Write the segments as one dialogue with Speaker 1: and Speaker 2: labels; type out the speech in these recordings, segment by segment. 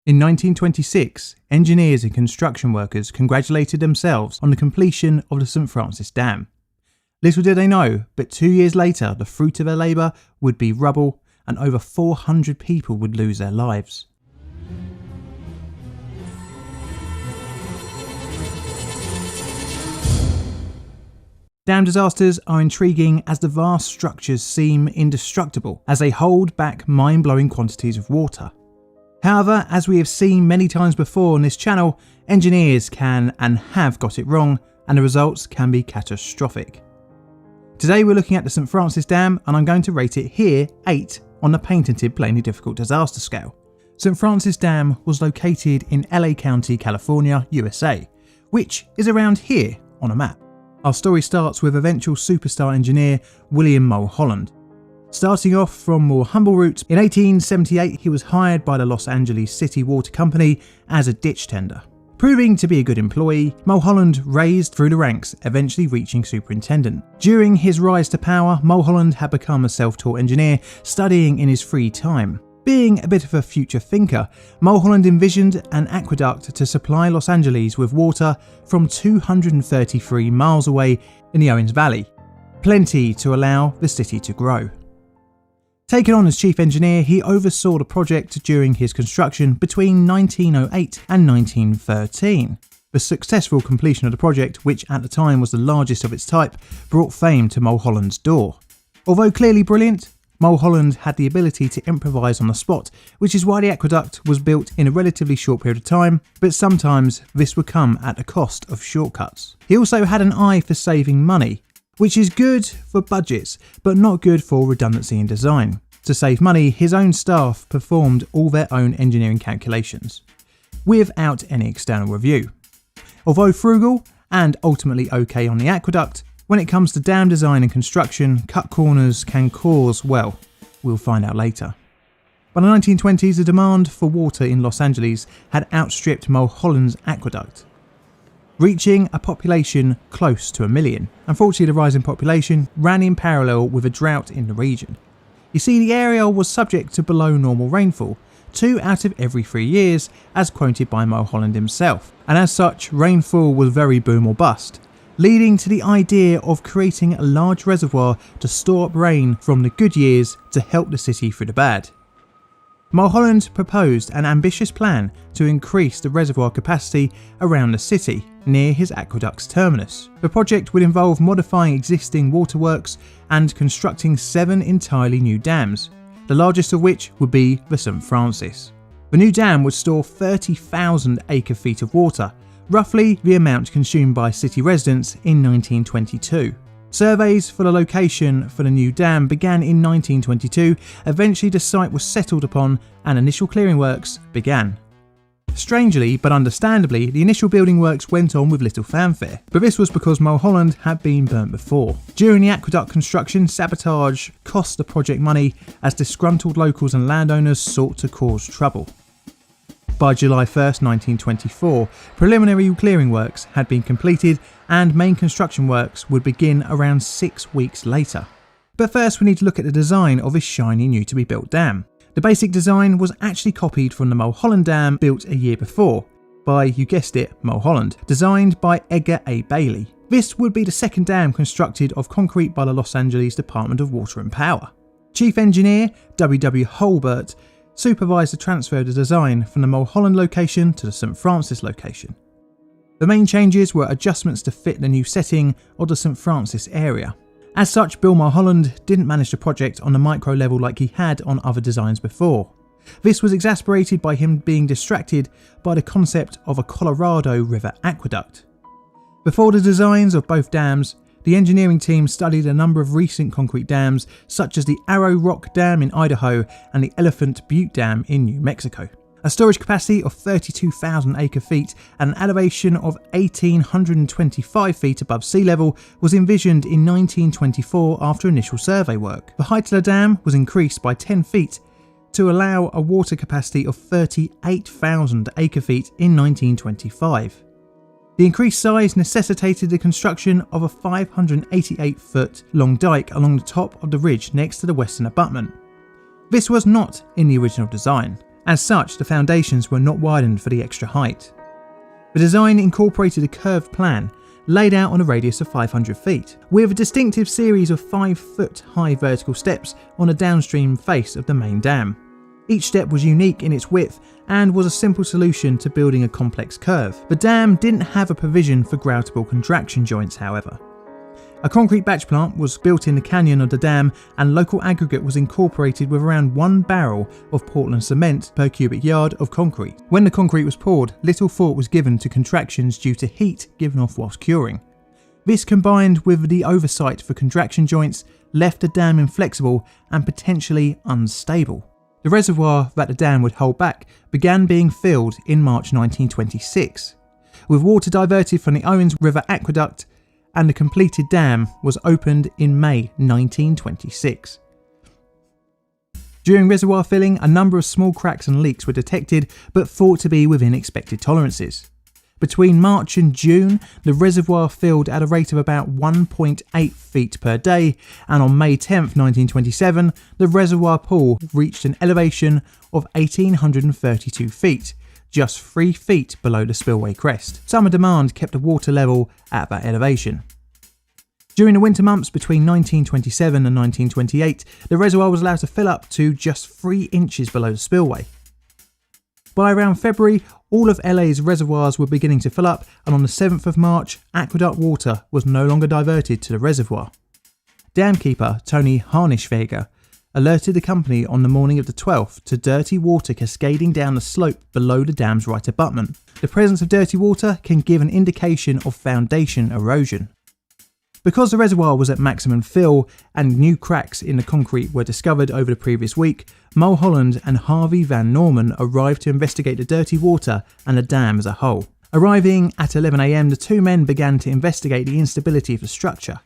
Speaker 1: In 1926, engineers and construction workers congratulated themselves on the completion of the St Francis Dam. Little did they know, but 2 years later the fruit of their labour would be rubble and over 400 people would lose their lives. Dam disasters are intriguing as the vast structures seem indestructible as they hold back mind-blowing quantities of water. However, as we have seen many times before on this channel, engineers can and have got it wrong and the results can be catastrophic. Today we're looking at the St Francis Dam and I'm going to rate it here 8 on the patented plainly difficult disaster scale. St Francis Dam was located in LA County, California, USA, which is around here on a map. Our story starts with eventual superstar engineer William Mulholland. Starting off from more humble roots, in 1878 he was hired by the Los Angeles City Water Company as a ditch tender. Proving to be a good employee, Mulholland raised through the ranks, eventually reaching superintendent. During his rise to power, Mulholland had become a self-taught engineer, studying in his free time. Being a bit of a future thinker, Mulholland envisioned an aqueduct to supply Los Angeles with water from 233 miles away in the Owens Valley, plenty to allow the city to grow. Taken on as chief engineer, he oversaw the project during his construction between 1908 and 1913. The successful completion of the project, which at the time was the largest of its type, brought fame to Mulholland's door. Although clearly brilliant, Mulholland had the ability to improvise on the spot, which is why the aqueduct was built in a relatively short period of time, but sometimes this would come at the cost of shortcuts. He also had an eye for saving money, which is good for budgets, but not good for redundancy in design. To save money, his own staff performed all their own engineering calculations, without any external review. Although frugal, and ultimately okay on the aqueduct, when it comes to dam design and construction, cut corners can cause, well, we'll find out later. By the 1920s, the demand for water in Los Angeles had outstripped Mulholland's aqueduct, reaching a population close to 1 million. Unfortunately, the rise in population ran in parallel with a drought in the region. You see, the area was subject to below normal rainfall, 2 out of every 3 years, as quoted by Mulholland himself, and as such, rainfall was very boom or bust, leading to the idea of creating a large reservoir to store up rain from the good years to help the city through the bad. Mulholland proposed an ambitious plan to increase the reservoir capacity around the city, near his aqueduct's terminus. The project would involve modifying existing waterworks and constructing 7 entirely new dams, the largest of which would be the St Francis. The new dam would store 30,000 acre-feet of water, roughly the amount consumed by city residents in 1922. Surveys for the location for the new dam began in 1922, eventually the site was settled upon and initial clearing works began. Strangely, but understandably, the initial building works went on with little fanfare, but this was because Mulholland had been burnt before. During the aqueduct construction, sabotage cost the project money as disgruntled locals and landowners sought to cause trouble. By July 1st, 1924, preliminary clearing works had been completed and main construction works would begin around 6 weeks later. But first we need to look at the design of this shiny new to be built dam. The basic design was actually copied from the Mulholland Dam built a year before by, you guessed it, Mulholland, designed by Edgar A. Bailey. This would be the second dam constructed of concrete by the Los Angeles Department of Water and Power. Chief Engineer W.W. Holbert supervised the transfer of the design from the Mulholland location to the St Francis location. The main changes were adjustments to fit the new setting of the St Francis area. As such, Bill Mulholland didn't manage the project on the micro level like he had on other designs before. This was exacerbated by him being distracted by the concept of a Colorado River aqueduct. Before the designs of both dams, the engineering team studied a number of recent concrete dams such as the Arrow Rock Dam in Idaho and the Elephant Butte Dam in New Mexico. A storage capacity of 32,000 acre-feet and an elevation of 1,825 feet above sea level was envisioned in 1924 after initial survey work. The height of the dam was increased by 10 feet to allow a water capacity of 38,000 acre-feet in 1925. The increased size necessitated the construction of a 588-foot long dike along the top of the ridge next to the western abutment. This was not in the original design, As such, the foundations were not widened for the extra height. The design incorporated a curved plan laid out on a radius of 500 feet, with a distinctive series of 5-foot high vertical steps on a downstream face of the main dam. Each step was unique in its width and was a simple solution to building a complex curve. The dam didn't have a provision for groutable contraction joints, however. A concrete batch plant was built in the canyon of the dam, and local aggregate was incorporated with around 1 barrel of Portland cement per cubic yard of concrete. When the concrete was poured, little thought was given to contractions due to heat given off whilst curing. This, combined with the oversight for contraction joints, left the dam inflexible and potentially unstable. The reservoir that the dam would hold back began being filled in March 1926, with water diverted from the Owens River Aqueduct, and the completed dam was opened in May 1926. During reservoir filling, a number of small cracks and leaks were detected, but thought to be within expected tolerances. Between March and June, the reservoir filled at a rate of about 1.8 feet per day, and on May 10, 1927, the reservoir pool reached an elevation of 1,832 feet, just 3 feet below the spillway crest. Summer demand kept the water level at that elevation. During the winter months between 1927 and 1928, the reservoir was allowed to fill up to just 3 inches below the spillway. By around February, all of LA's reservoirs were beginning to fill up, and on the 7th of March, aqueduct water was no longer diverted to the reservoir. Damkeeper Tony Harnischweger alerted the company on the morning of the 12th to dirty water cascading down the slope below the dam's right abutment. The presence of dirty water can give an indication of foundation erosion. Because the reservoir was at maximum fill and new cracks in the concrete were discovered over the previous week, Mulholland and Harvey Van Norman arrived to investigate the dirty water and the dam as a whole. Arriving at 11 a.m, the two men began to investigate the instability of the structure.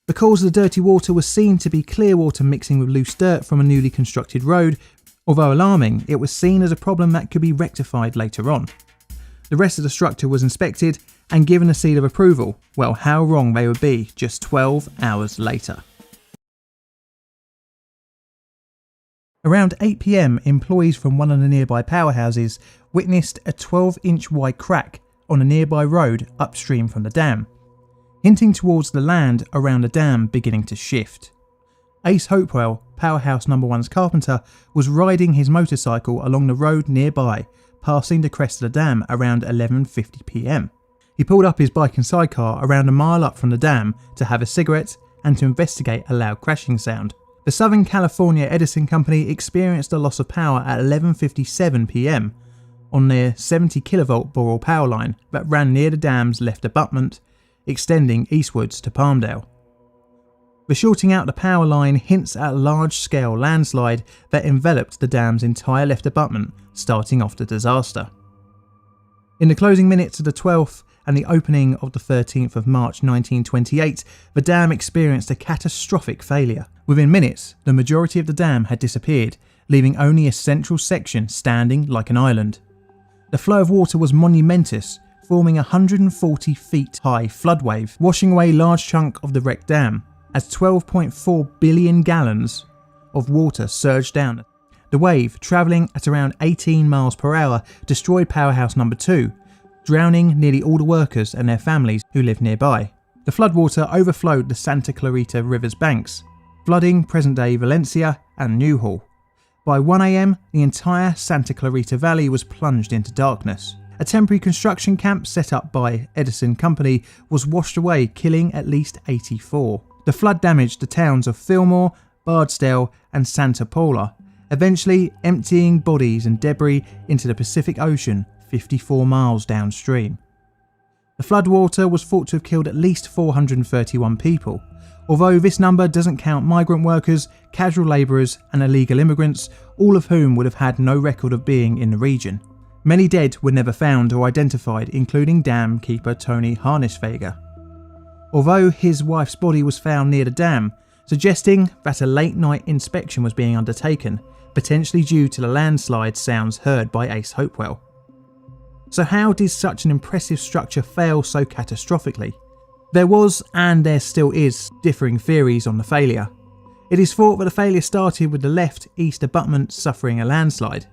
Speaker 1: The cause of the dirty water was seen to be clear water mixing with loose dirt from a newly constructed road. Although alarming, it was seen as a problem that could be rectified later on. The rest of the structure was inspected and given a seal of approval. Well, how wrong they would be just 12 hours later. Around 8 p.m, employees from one of the nearby powerhouses witnessed a 12-inch wide crack on a nearby road upstream from the dam, hinting towards the land around the dam beginning to shift. Ace Hopewell, Powerhouse No. 1's carpenter, was riding his motorcycle along the road nearby, passing the crest of the dam around 11:50 p.m. He pulled up his bike and sidecar around a mile up from the dam to have a cigarette and to investigate a loud crashing sound. The Southern California Edison Company experienced a loss of power at 11:57 p.m. on their 70 kilovolt Boral power line that ran near the dam's left abutment, extending eastwards to Palmdale. The shorting out the power line hints at a large-scale landslide that enveloped the dam's entire left abutment, starting off the disaster. In the closing minutes of the 12th and the opening of the 13th of March 1928, the dam experienced a catastrophic failure. Within minutes, the majority of the dam had disappeared, leaving only a central section standing like an island. The flow of water was monumentous, forming a 140 feet high flood wave, washing away a large chunk of the wrecked dam, as 12.4 billion gallons of water surged down. The wave, travelling at around 18 miles per hour, destroyed Powerhouse No. 2, drowning nearly all the workers and their families who lived nearby. The floodwater overflowed the Santa Clarita River's banks, flooding present-day Valencia and Newhall. By 1 a.m, the entire Santa Clarita Valley was plunged into darkness. A temporary construction camp set up by Edison Company was washed away, killing at least 84. The flood damaged the towns of Fillmore, Bardstown and Santa Paula, eventually emptying bodies and debris into the Pacific Ocean 54 miles downstream. The floodwater was thought to have killed at least 431 people, although this number doesn't count migrant workers, casual labourers and illegal immigrants, all of whom would have had no record of being in the region. Many dead were never found or identified, including dam keeper Tony Harnischweger, although his wife's body was found near the dam, suggesting that a late night inspection was being undertaken, potentially due to the landslide sounds heard by Ace Hopewell. So how did such an impressive structure fail so catastrophically? There was, and there still is, differing theories on the failure. It is thought that the failure started with the left east abutment suffering a landslide.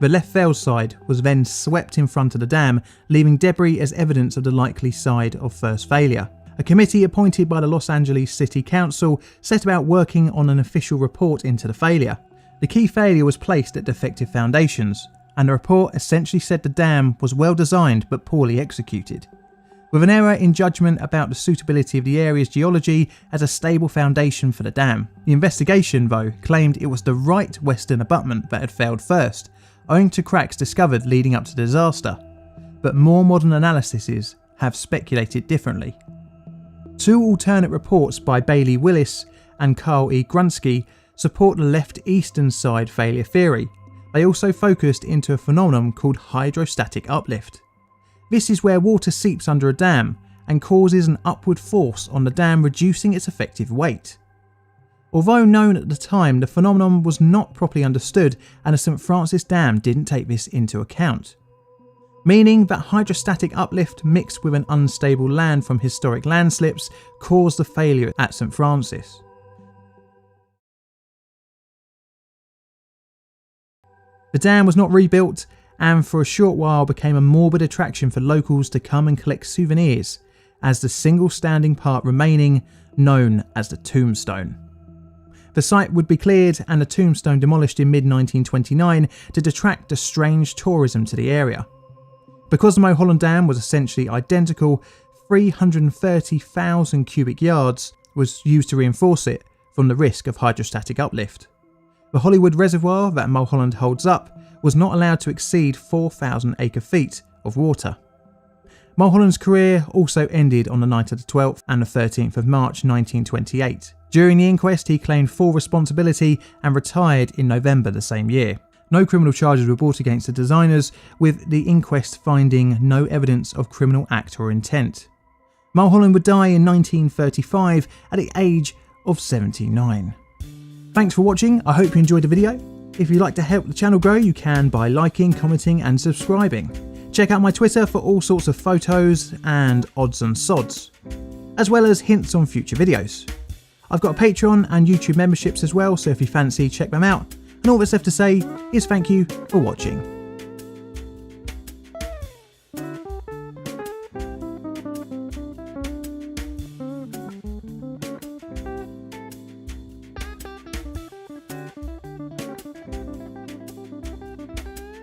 Speaker 1: The left failed side was then swept in front of the dam, leaving debris as evidence of the likely side of first failure. A committee appointed by the Los Angeles City Council set about working on an official report into the failure. The key failure was placed at defective foundations, and the report essentially said the dam was well designed but poorly executed. With an error in judgment about the suitability of the area's geology as a stable foundation for the dam. The investigation, though, claimed it was the right western abutment that had failed first, owing to cracks discovered leading up to the disaster, but more modern analyses have speculated differently. Two alternate reports by Bailey Willis and Carl E. Grunsky support the left eastern side failure theory. They also focused into a phenomenon called hydrostatic uplift. This is where water seeps under a dam and causes an upward force on the dam, reducing its effective weight. Although known at the time, the phenomenon was not properly understood, and the St. Francis Dam didn't take this into account, meaning that hydrostatic uplift mixed with an unstable land from historic landslips caused the failure at St. Francis. The dam was not rebuilt, and for a short while became a morbid attraction for locals to come and collect souvenirs, as the single standing part remaining, known as the tombstone. The site would be cleared and the tombstone demolished in mid-1929 to detract the strange tourism to the area. Because the Mulholland Dam was essentially identical, 330,000 cubic yards was used to reinforce it from the risk of hydrostatic uplift. The Hollywood Reservoir that Mulholland holds up was not allowed to exceed 4,000 acre-feet of water. Mulholland's career also ended on the night of the 12th and the 13th of March 1928. During the inquest, he claimed full responsibility and retired in November the same year. No criminal charges were brought against the designers, with the inquest finding no evidence of criminal act or intent. Mulholland would die in 1935 at the age of 79. Thanks for watching, I hope you enjoyed the video. If you'd like to help the channel grow, you can by liking, commenting and subscribing. Check out my Twitter for all sorts of photos and odds and sods, as well as hints on future videos. I've got a Patreon and YouTube memberships as well, so if you fancy, check them out. And all that's left to say is thank you for watching.